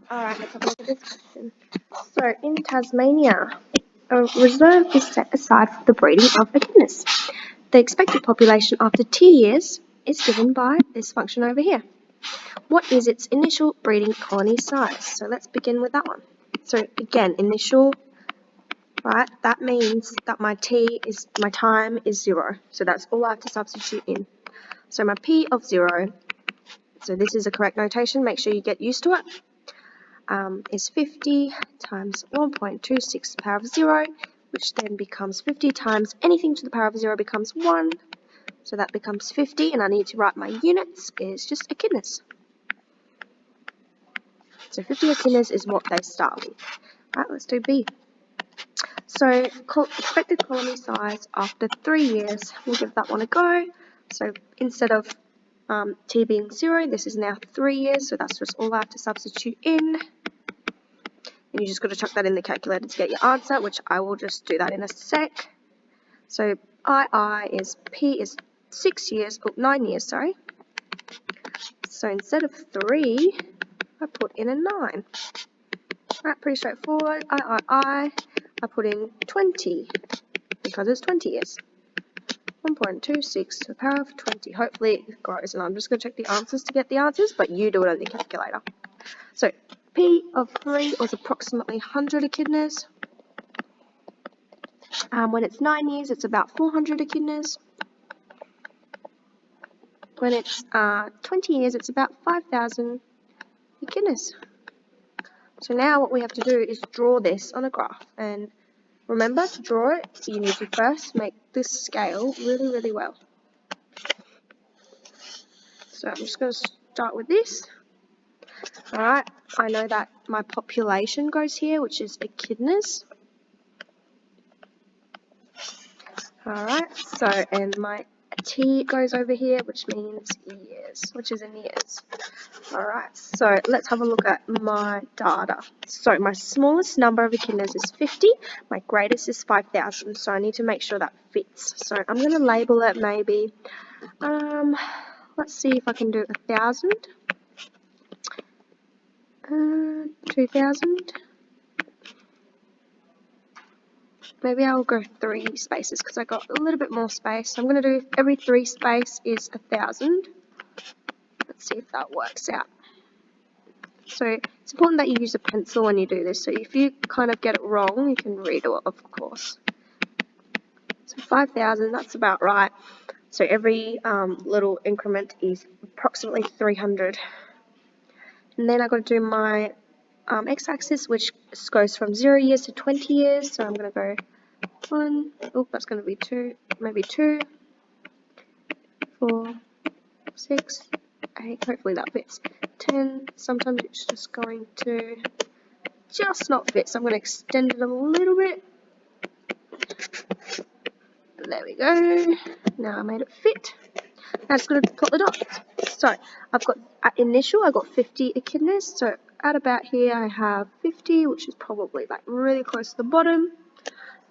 Alright, let's have a look at this question. So, in Tasmania, a reserve is set aside for the breeding of echidnas. The expected population after 2 years is given by this function over here. What is its initial breeding colony size? So let's begin with that one. So again, initial, right, that means that my time is 0. So that's all I have to substitute in. So my P of 0, so this is the correct notation, make sure you get used to it, is 50 times 1.26 to the power of 0, which then becomes 50 times anything to the power of 0 becomes 1. So that becomes 50, and I need to write my units is just echidnas. So 50 echidnas is what they start with. Right, let's do B. So expected colony size after 3 years, we'll give that one a go. So instead of T being 0, this is now 3 years, so that's just all I have to substitute in. And you just got to chuck that in the calculator to get your answer, which I will just do that in a sec. So P is 6 years, or 9 years, sorry. So instead of 3, I put in a 9. Right, pretty straightforward. I put in 20, because it's 20 years. 1.26 to the power of 20. Hopefully it grows, and I'm just going to check the answers to get the answers, but you do it on the calculator. So P of 3 was approximately 100 echidnas. When it's 9 years, it's about 400 echidnas. When it's 20 years, it's about 5,000 echidnas. So now what we have to do is draw this on a graph. And remember, to draw it, you need to first make this scale really, really well. So I'm just going to start with this. Alright, I know that my population goes here, which is echidnas. Alright, so, and my T goes over here, which means years, which is in years. Alright, so let's have a look at my data. So my smallest number of echidnas is 50, my greatest is 5,000, so I need to make sure that fits. So I'm going to label it maybe, let's see if I can do 1,000, 2,000, maybe I'll go 3 spaces because I got a little bit more space. So I'm going to do every 3 space is 1,000. Let's see if that works out. So it's important that you use a pencil when you do this. So if you kind of get it wrong, you can redo it, of course. So 5,000, that's about right. So every little increment is approximately 300. And then I've got to do my x-axis, which goes from 0 years to 20 years. So I'm going to go 1, oh, that's going to be 2, maybe 2, 4, 6, 8, hopefully that fits, 10, sometimes it's just going to just not fit, so I'm going to extend it a little bit. There we go. Now I made it fit. Now I'm just going to plot the dots. So I've got, at initial, I got 50 echidnas. So at about here I have 50, which is probably like really close to the bottom.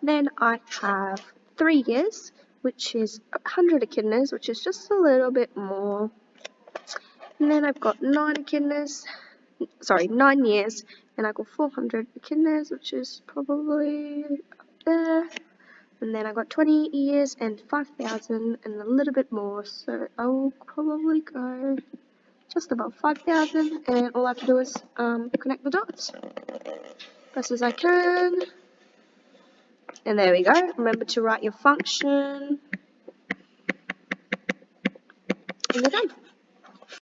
Then I have 3 years, which is 100 echidnas, which is just a little bit more. And then I've got 9 years, and I've got 400 echidnas, which is probably up there. And then I've got 20 years and 5,000 and a little bit more, so I will probably go just above 5,000, and all I have to do is connect the dots best as I can. And there we go. Remember to write your function. And you're done.